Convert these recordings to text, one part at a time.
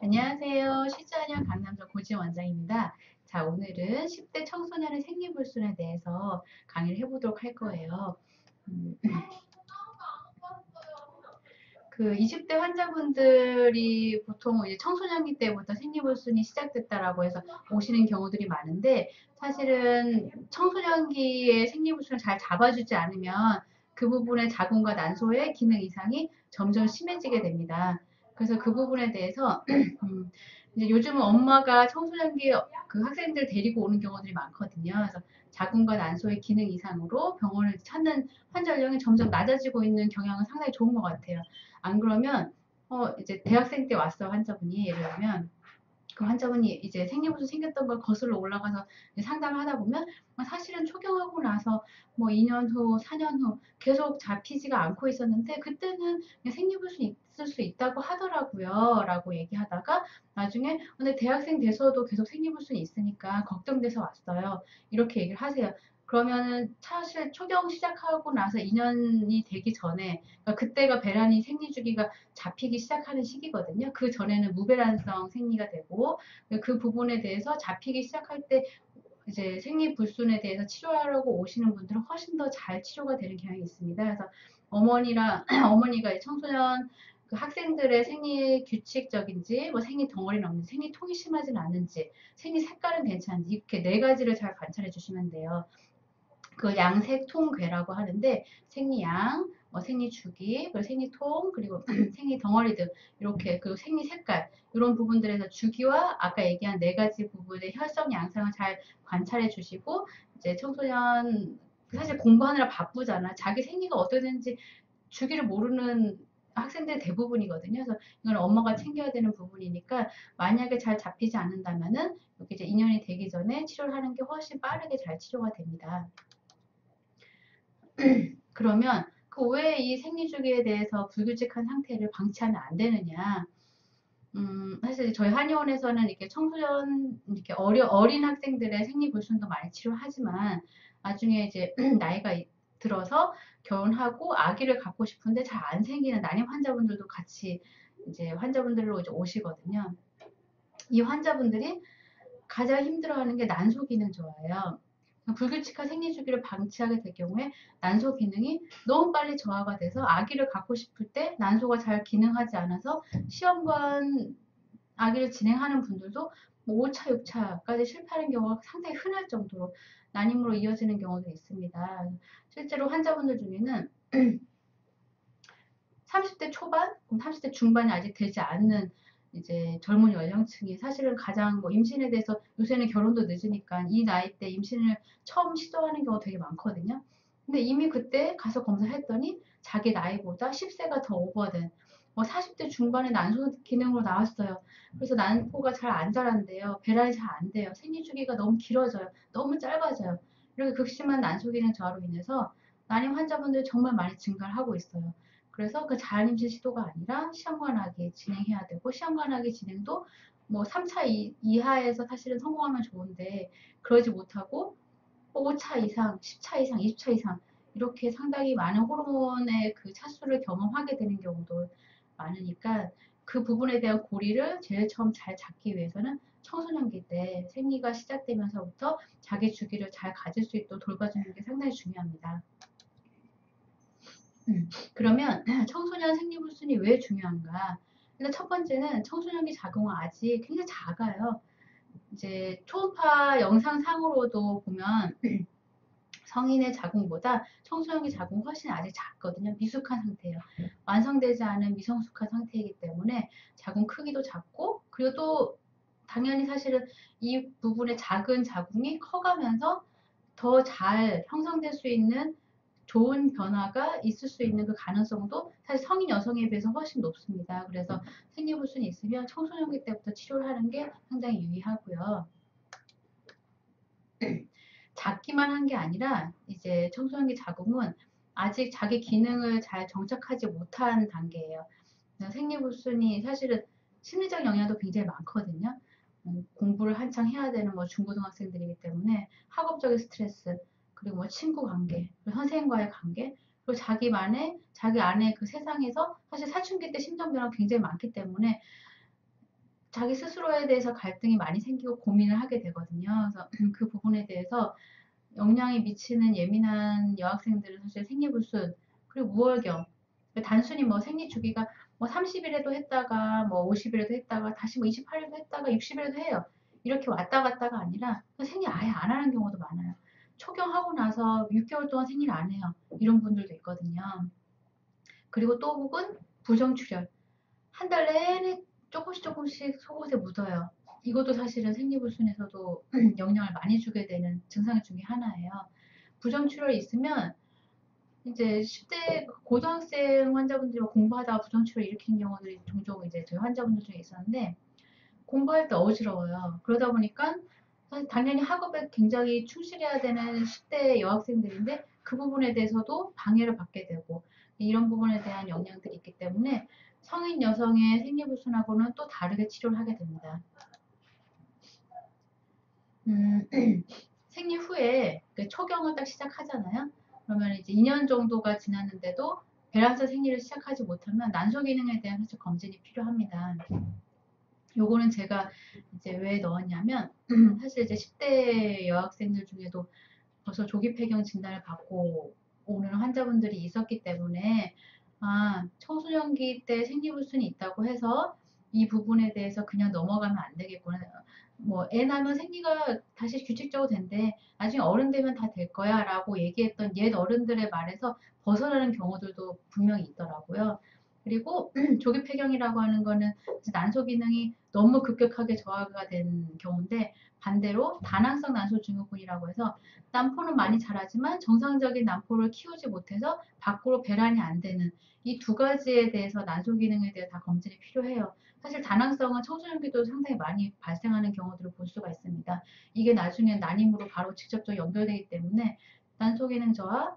안녕하세요. 실전형 강남점 고지 원장입니다. 자, 오늘은 10대 청소년의 생리불순에 대해서 강의를 해보도록 할 거예요. 음, 그 20대 환자분들이 보통 이제 청소년기 때부터 생리불순이 시작됐다라고 해서 오시는 경우들이 많은데, 사실은 청소년기에 생리불순을 잘 잡아주지 않으면 그 부분의 자궁과 난소의 기능 이상이 점점 심해지게 됩니다. 그래서 그 부분에 대해서 이제 요즘은 엄마가 청소년기 그 학생들 데리고 오는 경우들이 많거든요. 그래서 자궁과 난소의 기능 이상으로 병원을 찾는 환자 연령이 점점 낮아지고 있는 경향은 상당히 좋은 것 같아요. 안 그러면 이제 대학생 때 왔어 환자분이 예를 들면 그 환자분이 이제 생리부수 생겼던 걸 거슬러 올라가서 상담을 하다 보면 사실은 초경하고 나서 뭐 2년 후, 4년 후 계속 잡히지가 않고 있었는데 그때는 생리부수 있을 수 있다고 하더라고요. 라고 얘기하다가 나중에 근데 대학생 돼서도 계속 생리부순이 있으니까 걱정돼서 왔어요. 이렇게 얘기를 하세요. 그러면은 사실 초경 시작하고 나서 2년이 되기 전에 그러니까 그때가 배란이 생리 주기가 잡히기 시작하는 시기거든요. 그 전에는 무배란성 생리가 되고 그 부분에 대해서 잡히기 시작할 때 이제 생리불순에 대해서 치료하려고 오시는 분들은 훨씬 더 잘 치료가 되는 경향이 있습니다. 그래서 어머니랑 어머니가 청소년 그 학생들의 생리 규칙적인지 뭐 생리 덩어리는 없는지 생리통이 심하지는 않은지 생리 색깔은 괜찮은지 이렇게 네 가지를 잘 관찰해 주시면 돼요. 그 양색통괴라고 하는데 생리양, 뭐 생리주기, 그리고 생리통, 그리고 생리덩어리 등 이렇게 그 생리색깔 이런 부분들에서 주기와 아까 얘기한 네 가지 부분의 혈성 양상을 잘 관찰해 주시고 이제 청소년 사실 공부하느라 바쁘잖아. 자기 생리가 어떻게 되는지 주기를 모르는 학생들 대부분이거든요. 그래서 이건 엄마가 챙겨야 되는 부분이니까 만약에 잘 잡히지 않는다면은 이렇게 이제 2년이 되기 전에 치료를 하는 게 훨씬 빠르게 잘 치료가 됩니다. 그러면 그 왜 이 생리주기에 대해서 불규칙한 상태를 방치하면 안 되느냐? 사실 저희 한의원에서는 이렇게 청소년, 이렇게 어린 학생들의 생리불순도 많이 치료하지만 나중에 이제 나이가 들어서 결혼하고 아기를 갖고 싶은데 잘 안 생기는 난임 환자분들도 같이 이제 환자분들로 이제 오시거든요. 이 환자분들이 가장 힘들어하는 게 난소 기능 저하예요. 불규칙한 생리 주기를 방치하게 될 경우에 난소 기능이 너무 빨리 저하가 돼서 아기를 갖고 싶을 때 난소가 잘 기능하지 않아서 시험관 아기를 진행하는 분들도 뭐 5차, 6차까지 실패하는 경우가 상당히 흔할 정도로 난임으로 이어지는 경우도 있습니다. 실제로 환자분들 중에는 30대 초반, 30대 중반이 아직 되지 않는 이제 젊은 연령층이 사실은 가장 뭐 임신에 대해서 요새는 결혼도 늦으니까 이 나이 때 임신을 처음 시도하는 경우가 되게 많거든요. 근데 이미 그때 가서 검사를 했더니 자기 나이보다 10세가 더 오버된 뭐 40대 중반의 난소 기능으로 나왔어요. 그래서 난소가 잘 안 자란대요. 배란이 잘 안 돼요. 생리 주기가 너무 길어져요. 너무 짧아져요. 이렇게 극심한 난소 기능 저하로 인해서 난임 환자분들이 정말 많이 증가를 하고 있어요. 그래서 그 자연임신 시도가 아니라 시험관하기 진행해야 되고 시험관하기 진행도 뭐 3차 이하에서 사실은 성공하면 좋은데 그러지 못하고 5차 이상, 10차 이상, 20차 이상 이렇게 상당히 많은 호르몬의 그 차수를 경험하게 되는 경우도 많으니까 그 부분에 대한 고리를 제일 처음 잘 잡기 위해서는 청소년기 때 생리가 시작되면서부터 자기 주기를 잘 가질 수 있도록 돌봐주는 게 상당히 중요합니다. 그러면 청소년 생리불순이 왜 중요한가? 일단 첫 번째는 청소년기 자궁은 아직 굉장히 작아요. 이제 초음파 영상상으로도 보면 성인의 자궁보다 청소년기 자궁 훨씬 아직 작거든요. 미숙한 상태예요. 완성되지 않은 미성숙한 상태이기 때문에 자궁 크기도 작고 그리고 또 당연히 사실은 이 부분의 작은 자궁이 커가면서 더 잘 형성될 수 있는 좋은 변화가 있을 수 있는 그 가능성도 사실 성인 여성에 비해서 훨씬 높습니다. 그래서 생리불순이 있으면 청소년기 때부터 치료를 하는 게 상당히 유의하고요. 작기만 한 게 아니라 이제 청소년기 자궁은 아직 자기 기능을 잘 정착하지 못한 단계예요. 생리불순이 사실은 심리적 영향도 굉장히 많거든요. 공부를 한창 해야 되는 뭐 중고등학생들이기 때문에 학업적인 스트레스, 그리고 뭐 친구 관계, 그리고 선생님과의 관계, 그리고 자기 안에 그 세상에서 사실 사춘기 때 심정 변화가 굉장히 많기 때문에 자기 스스로에 대해서 갈등이 많이 생기고 고민을 하게 되거든요. 그래서 그 부분에 대해서 영향이 미치는 예민한 여학생들은 사실 생리불순, 그리고 무월경, 단순히 뭐 생리 주기가 뭐 30일에도 했다가 뭐 50일에도 했다가 다시 뭐 28일도 했다가 60일에도 해요. 이렇게 왔다 갔다가 아니라 생리 아예 안 하는 경우도 많아요. 초경하고 나서 6개월 동안 생리를 안 해요. 이런 분들도 있거든요. 그리고 또 혹은 부정출혈. 한 달 내내 조금씩 속옷에 묻어요. 이것도 사실은 생리불순에서도 영향을 많이 주게 되는 증상 중에 하나예요. 부정출혈이 있으면 이제 10대 고등학생 환자분들이 공부하다가 부정출혈 일으키는 경우들이 종종 이제 저희 환자분들 중에 있었는데, 공부할 때 어지러워요. 그러다 보니까 사실 당연히 학업에 굉장히 충실해야 되는 10대 여학생들인데 그 부분에 대해서도 방해를 받게 되고, 이런 부분에 대한 영향들이 있기 때문에 성인 여성의 생리불순하고는 또 다르게 치료를 하게 됩니다. 음, 생리 후에 그 초경을 딱 시작하잖아요. 그러면 이제 2년 정도가 지났는데도 배란사 생리를 시작하지 못하면 난소 기능에 대한 사실 검진이 필요합니다. 요거는 제가 이제 왜 넣었냐면 사실 이제 10대 여학생들 중에도 벌써 조기 폐경 진단을 받고 오는 환자분들이 있었기 때문에, 아, 청소년기 때 생리불순이 있다고 해서 이 부분에 대해서 그냥 넘어가면 안 되겠구나. 뭐 애 낳으면 생리가 다시 규칙적으로 된대. 나중에 어른 되면 다 될 거야 라고 얘기했던 옛 어른들의 말에서 벗어나는 경우들도 분명히 있더라고요. 그리고 조기 폐경이라고 하는 거는 난소 기능이 너무 급격하게 저하가 된 경우인데, 반대로 다낭성 난소 증후군이라고 해서 난포는 많이 자라지만 정상적인 난포를 키우지 못해서 밖으로 배란이 안 되는, 이 두 가지에 대해서 난소 기능에 대해 다 검진이 필요해요. 사실 다낭성은 청소년기도 상당히 많이 발생하는 경우들을 볼 수가 있습니다. 이게 나중에 난임으로 바로 직접적으로 연결되기 때문에 난소 기능 저하,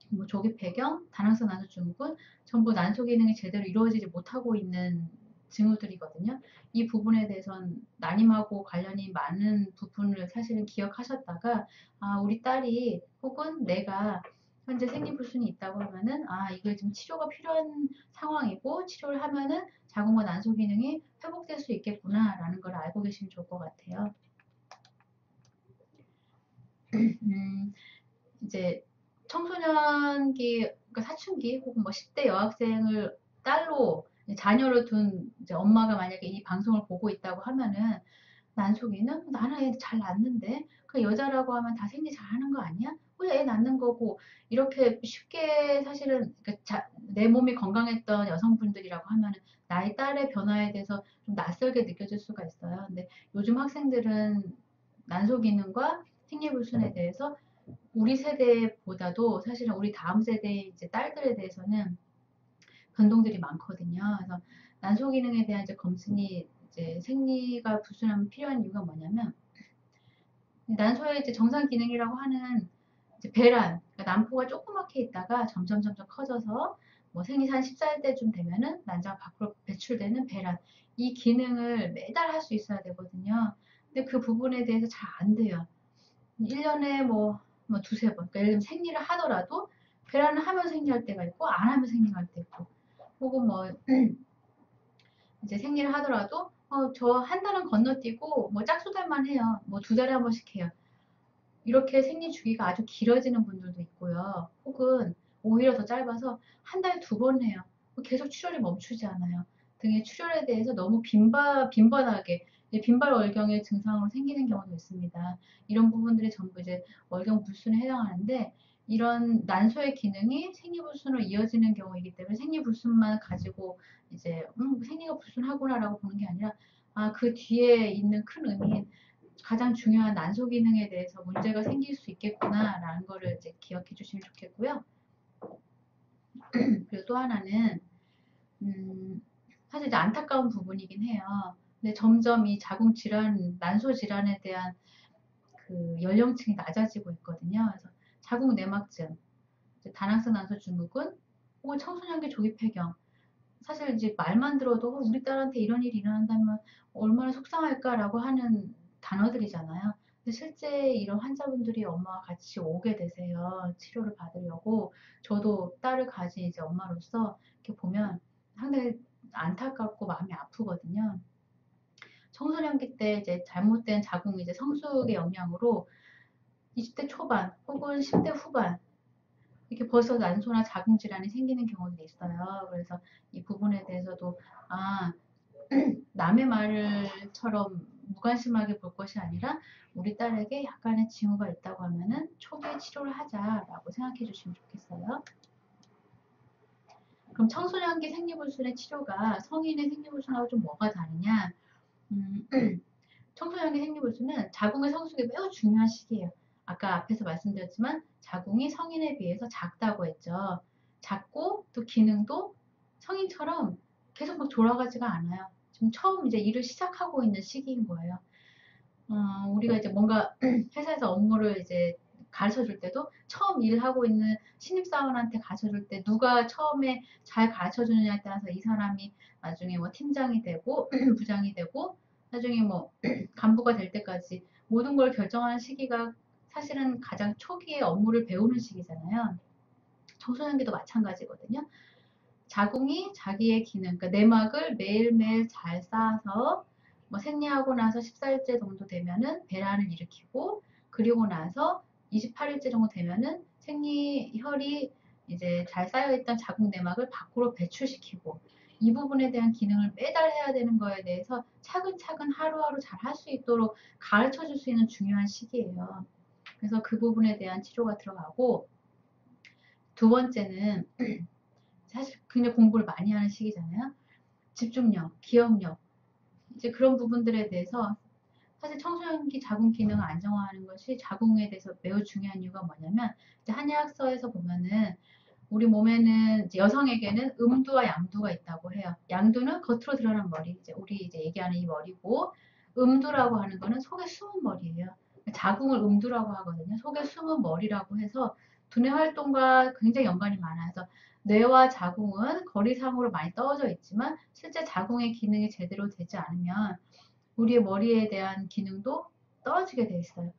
뭐 조기 폐경, 다낭성 난소 증후군 전부 난소 기능이 제대로 이루어지지 못하고 있는 징후들이거든요. 이 부분에 대해서는 난임하고 관련이 많은 부분을 사실은 기억하셨다가, 아, 우리 딸이 혹은 내가 현재 생리불순이 있다고 하면은, 아, 이거 지금 치료가 필요한 상황이고 치료를 하면은 자궁과 난소 기능이 회복될 수 있겠구나라는 걸 알고 계시면 좋을 것 같아요. 이제 청소년기, 그러니까 사춘기 혹은 뭐 10대 여학생을 딸로 자녀로 둔 이제 엄마가 만약에 이 방송을 보고 있다고 하면은, 난속이는 나는 애 잘 낳는데 그 여자라고 하면 다 생리 잘하는 거 아니야? 그애 낳는 거고, 이렇게 쉽게 사실은 내 몸이 건강했던 여성분들이라고 하면은 나의 딸의 변화에 대해서 좀 낯설게 느껴질 수가 있어요. 근데 요즘 학생들은 난소 기능과 생리불순에 대해서 우리 세대보다도 사실은 우리 다음 세대의 이제 딸들에 대해서는 변동들이 많거든요. 그래서 난소 기능에 대한 이제 검진이 이제 생리가 불순하면 필요한 이유가 뭐냐면, 난소의 이제 정상 기능이라고 하는 이제 배란, 그러니까 난포가 조그맣게 있다가 점점 커져서 뭐 생리 한 14일 때쯤 되면은 난자가 밖으로 배출되는 배란, 이 기능을 매달 할 수 있어야 되거든요. 근데 그 부분에 대해서 잘 안 돼요. 1년에 뭐 두세 번. 그러니까 예를 들면 생리를 하더라도 배란을 하면 생리할 때가 있고 안 하면 생리할 때 있고, 혹은 뭐 이제 생리를 하더라도 저 한 달은 건너뛰고 뭐 짝수달만 해요. 뭐 두 달에 한 번씩 해요. 이렇게 생리 주기가 아주 길어지는 분들도 있고요. 혹은 오히려 더 짧아서 한 달에 두 번 해요. 계속 출혈이 멈추지 않아요. 등의 출혈에 대해서 너무 빈번하게 빈발월경의 증상으로 생기는 경우도 있습니다. 이런 부분들이 전부 이제 월경 불순에 해당하는데, 이런 난소의 기능이 생리불순으로 이어지는 경우이기 때문에 생리불순만 가지고 이제 생리가 불순하구나라고 보는 게 아니라, 아, 그 뒤에 있는 큰 의미인 가장 중요한 난소 기능에 대해서 문제가 생길 수 있겠구나라는 거를 이제 기억해 주시면 좋겠고요. 그리고 또 하나는 사실 이제 안타까운 부분이긴 해요. 근데 점점 이 자궁 질환, 난소 질환에 대한 그 연령층이 낮아지고 있거든요. 그래서 자궁 내막증, 다낭성 난소 증후군, 혹은 청소년기 조기 폐경. 사실 이제 말만 들어도 우리 딸한테 이런 일이 일어난다면 얼마나 속상할까라고 하는 단어들이잖아요. 근데 실제 이런 환자분들이 엄마와 같이 오게 되세요. 치료를 받으려고. 저도 딸을 가진 이제 엄마로서 이렇게 보면 상당히 안타깝고 마음이 아프거든요. 청소년기 때 이제 잘못된 자궁 이제 성숙의 영향으로 20대 초반 혹은 10대 후반 이렇게 벌써 난소나 자궁 질환이 생기는 경우들이 있어요. 그래서 이 부분에 대해서도 아 남의 말을처럼 무관심하게 볼 것이 아니라 우리 딸에게 약간의 징후가 있다고 하면은 초기에 치료를 하자라고 생각해 주시면 좋겠어요. 그럼 청소년기 생리불순의 치료가 성인의 생리불순하고 좀 뭐가 다르냐? 음, 청소년기 생리불순은 자궁의 성숙이 매우 중요한 시기예요. 아까 앞에서 말씀드렸지만 자궁이 성인에 비해서 작다고 했죠. 작고 또 기능도 성인처럼 계속 막 돌아가지가 않아요. 지금 처음 이제 일을 시작하고 있는 시기인 거예요. 우리가 이제 뭔가 회사에서 업무를 이제 가르쳐 줄 때도 처음 일하고 있는 신입사원한테 가르쳐 줄 때 누가 처음에 잘 가르쳐 주느냐에 따라서 이 사람이 나중에 뭐 팀장이 되고 부장이 되고 나중에 뭐 간부가 될 때까지 모든 걸 결정하는 시기가 사실은 가장 초기에 업무를 배우는 시기잖아요. 청소년기도 마찬가지거든요. 자궁이 자기의 기능, 그러니까 내막을 매일매일 잘 쌓아서 뭐 생리하고 나서 14일째 정도 되면은 배란을 일으키고 그리고 나서 28일째 정도 되면은 생리혈이 이제 잘 쌓여있던 자궁 내막을 밖으로 배출시키고 이 부분에 대한 기능을 매달 해야 되는 거에 대해서 차근차근 하루하루 잘 할 수 있도록 가르쳐 줄 수 있는 중요한 시기예요. 그래서 그 부분에 대한 치료가 들어가고 두 번째는 사실 굉장히 공부를 많이 하는 시기잖아요. 집중력, 기억력, 이제 그런 부분들에 대해서 사실 청소년기 자궁 기능을 안정화하는 것이 자궁에 대해서 매우 중요한 이유가 뭐냐면 이제 한의학서에서 보면은 우리 몸에는 이제 여성에게는 음두와 양두가 있다고 해요. 양두는 겉으로 드러난 머리, 이제 우리 이제 얘기하는 이 머리고 음두라고 하는 거는 속에 숨은 머리예요. 자궁을 음두라고 하거든요. 속에 숨은 머리라고 해서 두뇌 활동과 굉장히 연관이 많아서 뇌와 자궁은 거리상으로 많이 떨어져 있지만 실제 자궁의 기능이 제대로 되지 않으면 우리의 머리에 대한 기능도 떨어지게 돼 있어요.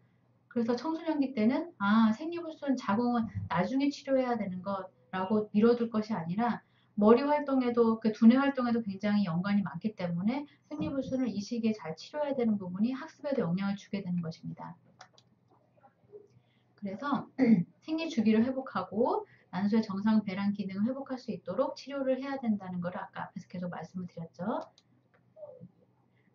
그래서 청소년기 때는 생리불순 자궁은 나중에 치료해야 되는 것라고 미뤄둘 것이 아니라 머리 활동에도 그 두뇌 활동에도 굉장히 연관이 많기 때문에 생리불순을 이 시기에 잘 치료해야 되는 부분이 학습에도 영향을 주게 되는 것입니다. 그래서 생리 주기를 회복하고 난소의 정상 배란 기능을 회복할 수 있도록 치료를 해야 된다는 걸 아까 앞에서 계속 말씀을 드렸죠.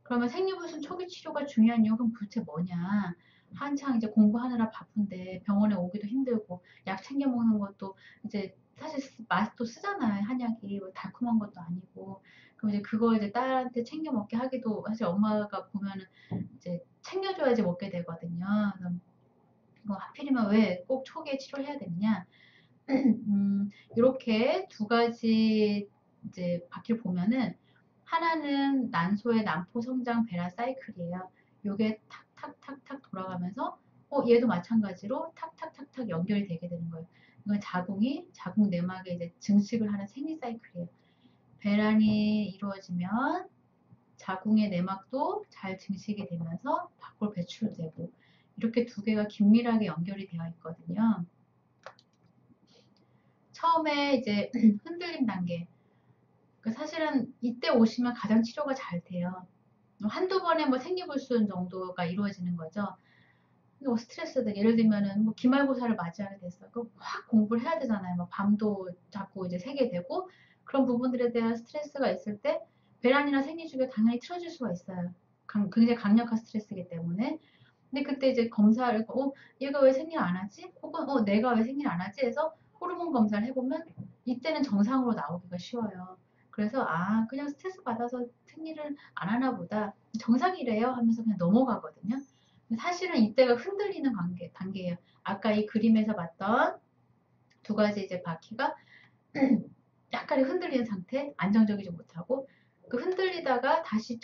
그러면 생리불순 초기 치료가 중요한 이유가 도대체 뭐냐? 한창 이제 공부하느라 바쁜데 병원에 오기도 힘들고 약 챙겨 먹는 것도 이제 사실 맛도 쓰잖아요. 한약이 뭐 달콤한 것도 아니고. 그럼 이제 그거 이제 딸한테 챙겨 먹게 하기도 사실 엄마가 보면은 이제 챙겨줘야지 먹게 되거든요. 그래서 뭐 하필이면 왜 꼭 초기에 치료를 해야 되느냐? 이렇게 두 가지 이제 바퀴를 보면은 하나는 난소의 난포 성장 배란 사이클이에요. 요게 탁탁탁탁 돌아가면서 얘도 마찬가지로 탁탁탁탁 연결이 되게 되는 거예요. 이건 자궁이 자궁 내막에 이제 증식을 하는 생리 사이클이에요. 배란이 이루어지면 자궁의 내막도 잘 증식이 되면서 밖으로 배출되고 이렇게 두 개가 긴밀하게 연결이 되어 있거든요. 처음에 이제 흔들림 단계. 사실은 이때 오시면 가장 치료가 잘 돼요. 한두 번에 뭐 생리불순 정도가 이루어지는 거죠. 뭐 스트레스들 예를 들면은 뭐 기말고사를 맞이하게 됐어요. 확 공부를 해야 되잖아요. 뭐 밤도 자꾸 이제 새게 되고 그런 부분들에 대한 스트레스가 있을 때 배란이나 생리주기가 당연히 틀어질 수가 있어요. 굉장히 강력한 스트레스이기 때문에. 근데 그때 이제 검사를 얘가 왜 생리를 안 하지? 혹은 내가 왜 생리를 안 하지? 해서 호르몬 검사를 해보면 이때는 정상으로 나오기가 쉬워요. 그래서 그냥 스트레스 받아서 생리를 안 하나 보다. 정상이래요 하면서 그냥 넘어가거든요. 사실은 이때가 흔들리는 단계예요. 아까 이 그림에서 봤던 두 가지 이제 바퀴가 약간의 흔들리는 상태, 안정적이지 못하고 그 흔들리다가 다시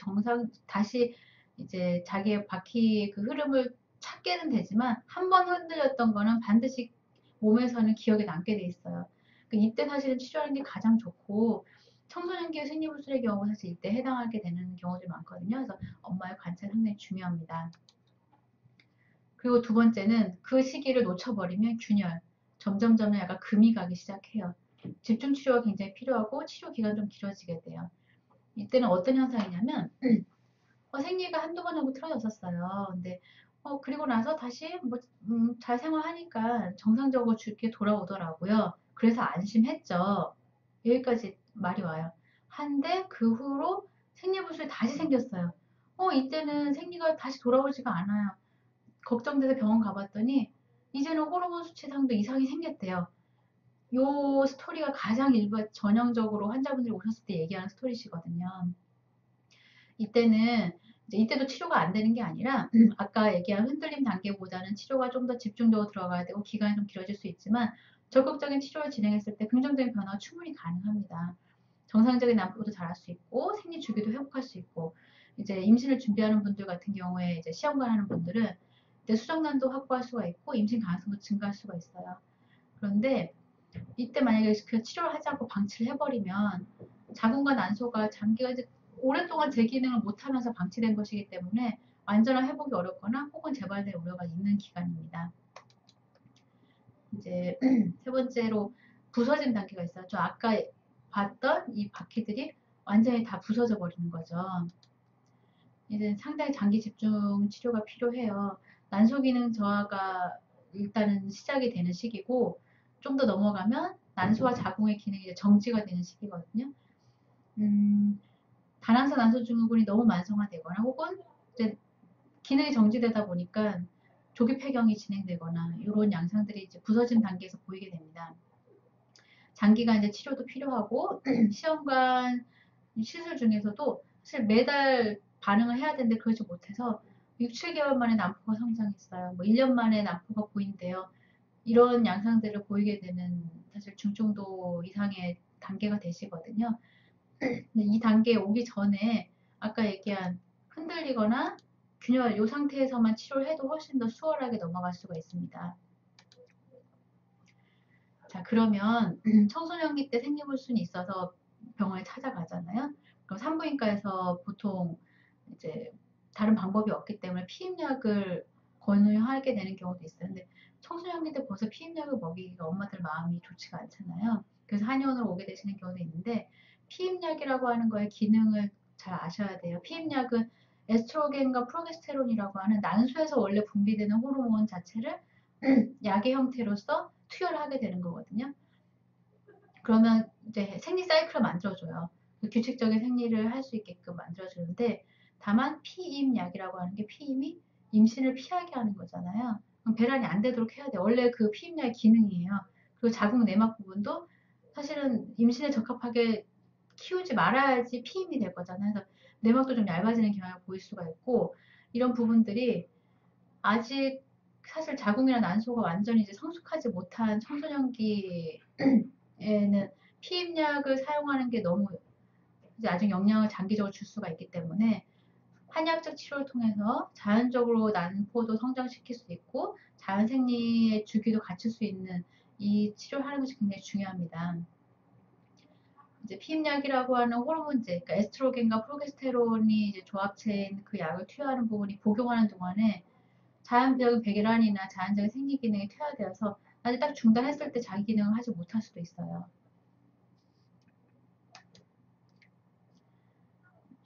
이제 자기의 바퀴 그 흐름을 찾게는 되지만 한 번 흔들렸던 거는 반드시 몸에서는 기억에 남게 돼 있어요. 이때 사실은 치료하는 게 가장 좋고 청소년기의 생리불순의 경우 사실 이때 해당하게 되는 경우들이 많거든요. 그래서 엄마의 관찰이 상당히 중요합니다. 그리고 두 번째는 그 시기를 놓쳐버리면 균열, 점점 약간 금이 가기 시작해요. 집중 치료가 굉장히 필요하고 치료 기간이 좀 길어지게 돼요. 이때는 어떤 현상이냐면 생리가 한두 번 정도 틀어졌었어요. 근데 그리고 나서 다시 뭐 잘 생활하니까 정상적으로 이렇게 돌아오더라고요. 그래서 안심했죠. 여기까지 말이 와요. 한데 그 후로 생리불순이 다시 생겼어요. 이때는 생리가 다시 돌아오지가 않아요. 걱정돼서 병원 가봤더니 이제는 호르몬 수치상도 이상이 생겼대요. 요 스토리가 가장 일반 전형적으로 환자분들이 오셨을 때 얘기하는 스토리시거든요. 이때는 이제 이때도 치료가 안 되는 게 아니라 아까 얘기한 흔들림 단계보다는 치료가 좀 더 집중적으로 들어가야 되고 기간이 좀 길어질 수 있지만 적극적인 치료를 진행했을 때 긍정적인 변화가 충분히 가능합니다. 정상적인 난포도 잘할 수 있고 생리 주기도 회복할 수 있고 이제 임신을 준비하는 분들 같은 경우에 이제 시험관 하는 분들은 이때 수정란도 확보할 수가 있고 임신 가능성도 증가할 수가 있어요. 그런데 이때 만약에 그 치료를 하지 않고 방치를 해버리면 자궁과 난소가 장기가 이제 오랫동안 제 기능을 못하면서 방치된 것이기 때문에 완전한 회복이 어렵거나 혹은 재발될 우려가 있는 기간입니다. 이제 세 번째로 부서진 단계가 있어요. 저 아까 봤던 이 바퀴들이 완전히 다 부서져 버리는 거죠. 이제 상당히 장기 집중 치료가 필요해요. 난소 기능 저하가 일단은 시작이 되는 시기고 좀 더 넘어가면 난소와 자궁의 기능이 이제 정지가 되는 시기거든요. 다낭사 난소 증후군이 너무 만성화되거나 혹은 이제 기능이 정지되다 보니까 조기 폐경이 진행되거나 이런 양상들이 이제 부서진 단계에서 보이게 됩니다. 장기간 이제 치료도 필요하고 시험관 시술 중에서도 사실 매달 반응을 해야 되는데 그러지 못해서 6, 7개월 만에 난포가 성장했어요. 뭐 1년 만에 난포가 보인대요. 이런 양상들을 보이게 되는 사실 중증도 이상의 단계가 되시거든요. 근데 이 단계에 오기 전에 아까 얘기한 흔들리거나 균열 이 상태에서만 치료를 해도 훨씬 더 수월하게 넘어갈 수가 있습니다. 자, 그러면 청소년기 때 생리불순이 있어서 병원에 찾아가잖아요. 그럼 산부인과에서 보통 이제 다른 방법이 없기 때문에 피임약을 권유하게 되는 경우도 있어요. 근데 청소년기 때 벌써 피임약을 먹이기가 엄마들 마음이 좋지가 않잖아요. 그래서 한의원으로 오게 되시는 경우도 있는데 피임약이라고 하는 거의 기능을 잘 아셔야 돼요. 피임약은 에스트로겐과 프로게스테론이라고 하는 난소에서 원래 분비되는 호르몬 자체를 약의 형태로서 투여를 하게 되는 거거든요. 그러면 이제 생리 사이클을 만들어줘요. 규칙적인 생리를 할 수 있게끔 만들어주는데 다만 피임약이라고 하는 게 피임이 임신을 피하게 하는 거잖아요. 그럼 배란이 안 되도록 해야 돼요. 원래 그 피임약의 기능이에요. 그리고 자궁 내막 부분도 사실은 임신에 적합하게 키우지 말아야지 피임이 될 거잖아요. 그래서 내막도 좀 얇아지는 경향을 보일 수가 있고 이런 부분들이 아직 사실 자궁이나 난소가 완전히 이제 성숙하지 못한 청소년기에는 피임약을 사용하는 게 너무 이제 아직 영향을 장기적으로 줄 수가 있기 때문에 한약적 치료를 통해서 자연적으로 난포도 성장시킬 수 있고 자연 생리의 주기도 갖출 수 있는 이 치료를 하는 것이 굉장히 중요합니다. 이제 피임약이라고 하는 호르몬제, 그러니까 에스트로겐과 프로게스테론이 이제 조합체인 그 약을 투여하는 부분이 복용하는 동안에 자연적인 배란이나 자연적인 생리 기능이 퇴화되어서 나중에 딱 중단했을 때 자기 기능을 하지 못할 수도 있어요.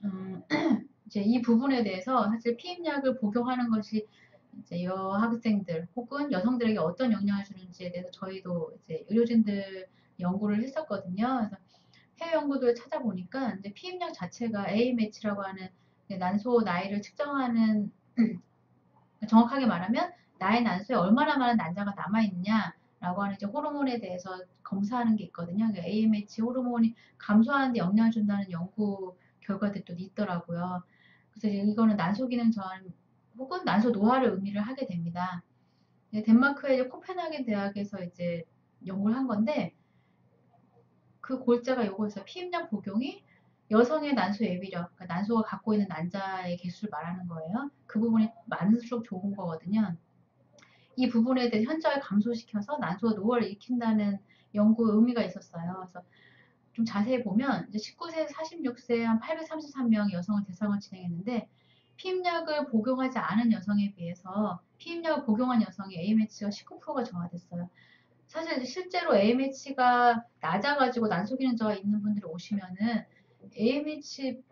음, 이제 이 부분에 대해서 사실 피임약을 복용하는 것이 이제 여학생들 혹은 여성들에게 어떤 영향을 주는지에 대해서 저희도 이제 의료진들 연구를 했었거든요. 그래서 해외 연구들을 찾아보니까 이제 피임약 자체가 AMH라고 하는 난소 나이를 측정하는 정확하게 말하면 나의 난소에 얼마나 많은 난자가 남아있느냐라고 하는 이제 호르몬에 대해서 검사하는 게 있거든요. 그러니까 AMH 호르몬이 감소하는 데 영향을 준다는 연구 결과들도 있더라고요. 그래서 이제 이거는 난소 기능 저하 혹은 난소 노화를 의미를 하게 됩니다. 덴마크의 이제 코펜하겐 대학에서 이제 연구를 한 건데 그 골자가 요거였어요. 피임약 복용이 여성의 난소 예비력, 그러니까 난소가 갖고 있는 난자의 개수를 말하는 거예요. 그 부분이 많을수록 좋은 거거든요. 이 부분에 대해 현저하게 감소시켜서 난소가 노화를 일으킨다는 연구 의미가 있었어요. 그래서 좀 자세히 보면 이제 19세에서 46세 한 833명의 여성을 대상으로 진행했는데 피임약을 복용하지 않은 여성에 비해서 피임약을 복용한 여성의 AMH가 19%가 저하됐어요. 사실 실제로 AMH가 낮아가지고 난소 기능 저하 있는 분들이 오시면은 AMH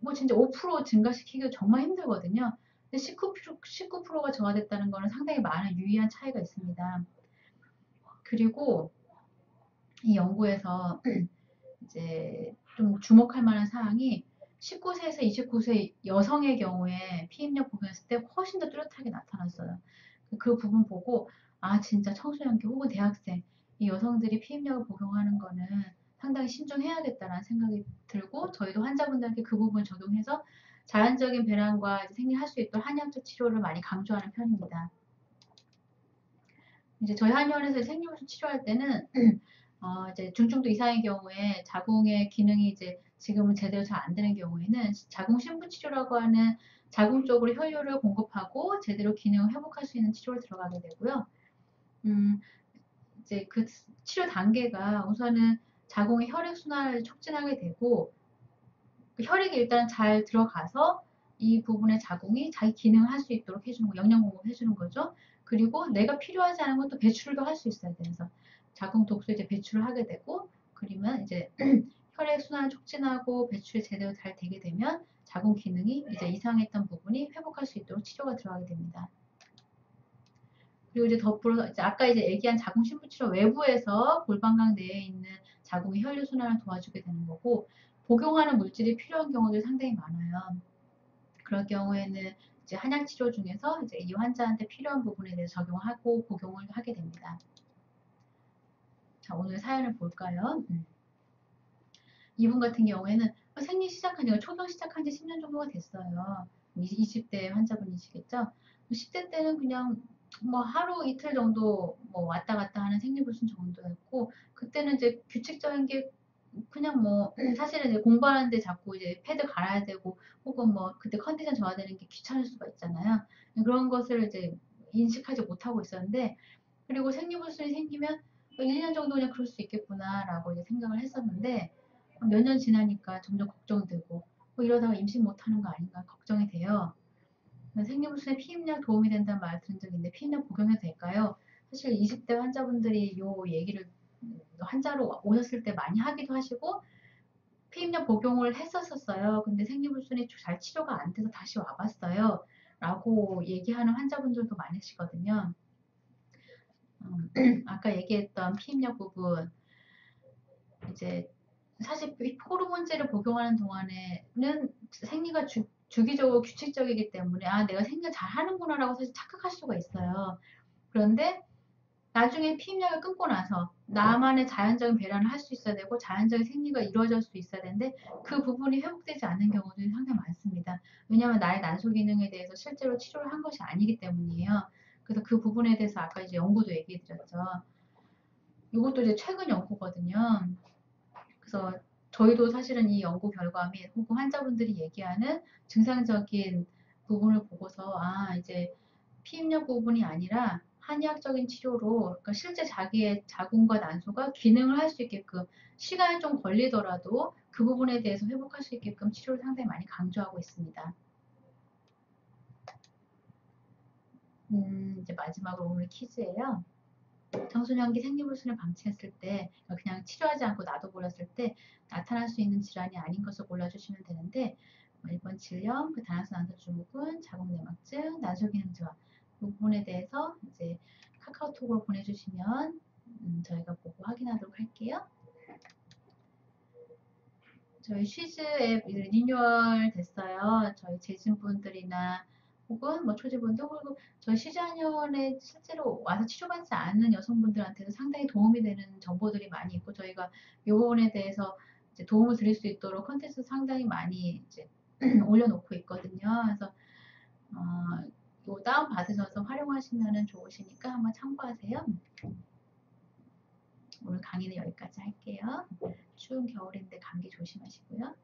뭐 진짜 5% 증가시키기가 정말 힘들거든요. 근데 19%가 저하됐다는 거는 상당히 많은 유의한 차이가 있습니다. 그리고 이 연구에서 이제 좀 주목할 만한 사항이 19세에서 29세 여성의 경우에 피임약 복용했을 때 훨씬 더 뚜렷하게 나타났어요. 그 부분 보고 아 진짜 청소년기 혹은 대학생 이 여성들이 피임약을 복용하는 거는 상당히 신중해야겠다라는 생각이 들고 저희도 환자분들한테 그 부분 적용해서 자연적인 배란과 생리할 수 있도록 한약적 치료를 많이 강조하는 편입니다. 이제 저희 한의원에서 생리불순 치료할 때는 이제 중증도 이상의 경우에 자궁의 기능이 이제 지금은 제대로 잘 안 되는 경우에는 자궁 신부 치료라고 하는 자궁 쪽으로 혈류를 공급하고 제대로 기능을 회복할 수 있는 치료를 들어가게 되고요. 음, 이제 그 치료 단계가 우선은 자궁의 혈액 순환을 촉진하게 되고 그 혈액이 일단 잘 들어가서 이 부분의 자궁이 자기 기능을 할 수 있도록 해주는 거, 영양 공급을 해주는 거죠. 그리고 내가 필요하지 않은 것도 배출도 할 수 있어야 돼서 자궁 독소 이제 배출을 하게 되고 그러면 이제 혈액 순환을 촉진하고 배출이 제대로 잘 되게 되면 자궁 기능이 이제 이상했던 부분이 회복할 수 있도록 치료가 들어가게 됩니다. 그리고 이제 덧불어 이제 아까 이제 얘기한 자궁 신부 치료 외부에서 골반강 내에 있는 자궁의 혈류 순환을 도와주게 되는 거고 복용하는 물질이 필요한 경우들이 상당히 많아요. 그럴 경우에는 이제 한약 치료 중에서 이제 이 환자한테 필요한 부분에 대해서 적용하고 복용을 하게 됩니다. 자, 오늘 사연을 볼까요? 이분 같은 경우에는 생리 시작한 지가 초경 시작한 지 10년 정도가 됐어요. 20대 환자분이시겠죠? 10대 때는 그냥 뭐 하루 이틀 정도 뭐 왔다 갔다 하는 생리불순 정도였고 그때는 이제 규칙적인 게 그냥 뭐 사실은 이제 공부하는데 자꾸 이제 패드 갈아야 되고 혹은 뭐 그때 컨디션 저하되는 게 귀찮을 수가 있잖아요. 그런 것을 이제 인식하지 못하고 있었는데 그리고 생리불순이 생기면 1년 정도 그냥 그럴 수 있겠구나라고 이제 생각을 했었는데 몇 년 지나니까 점점 걱정되고 뭐 이러다가 임신 못하는 거 아닌가 걱정이 돼요. 생리불순에 피임약 도움이 된다는 말 들은 적이 있는데 피임약 복용해도 될까요? 사실 20대 환자분들이 요 얘기를 환자로 오셨을 때 많이 하기도 하시고 피임약 복용을 했었어요. 근데 생리불순이 잘 치료가 안 돼서 다시 와봤어요. 라고 얘기하는 환자분들도 많으시거든요. 아까 얘기했던 피임약 부분 이제 사실 호르몬제를 복용하는 동안에는 생리가 주기적으로 규칙적이기 때문에 아 내가 생리를 잘 하는구나라고 사실 착각할 수가 있어요. 그런데 나중에 피임약을 끊고 나서 나만의 자연적인 배란을 할 수 있어야 되고 자연적인 생리가 이루어질 수 있어야 되는데 그 부분이 회복되지 않는 경우들이 상당히 많습니다. 왜냐하면 나의 난소 기능에 대해서 실제로 치료를 한 것이 아니기 때문이에요. 그래서 그 부분에 대해서 아까 이제 연구도 얘기해 드렸죠. 이것도 이제 최근 연구거든요. 그래서 저희도 사실은 이 연구 결과 및 혹은 환자분들이 얘기하는 증상적인 부분을 보고서 아 이제 피임약 부분이 아니라 한의학적인 치료로 그러니까 실제 자기의 자궁과 난소가 기능을 할 수 있게끔 시간이 좀 걸리더라도 그 부분에 대해서 회복할 수 있게끔 치료를 상당히 많이 강조하고 있습니다. 이제 마지막으로 오늘 퀴즈예요. 청소년기 생리불순을 방치했을 때 그냥 치료하지 않고 놔둬버렸을 때 나타날 수 있는 질환이 아닌 것을 골라주시면 되는데 1번 질염, 그 다나스 난소증후군, 자궁내막증, 난소기능 저하 이 부분에 대해서 이제 카카오톡으로 보내주시면 저희가 보고 확인하도록 할게요. 저희 쉬즈 앱 리뉴얼 됐어요. 저희 재진분들이나 혹은 뭐 초지분들 혹은 저희 시자년에 실제로 와서 치료받지 않는 여성분들한테도 상당히 도움이 되는 정보들이 많이 있고 저희가 이 부분에 대해서 이제 도움을 드릴 수 있도록 컨텐츠 상당히 많이 이제 올려놓고 있거든요. 그래서 요 다운 받으셔서 활용하시면 좋으시니까 한번 참고하세요. 오늘 강의는 여기까지 할게요. 추운 겨울인데 감기 조심하시고요.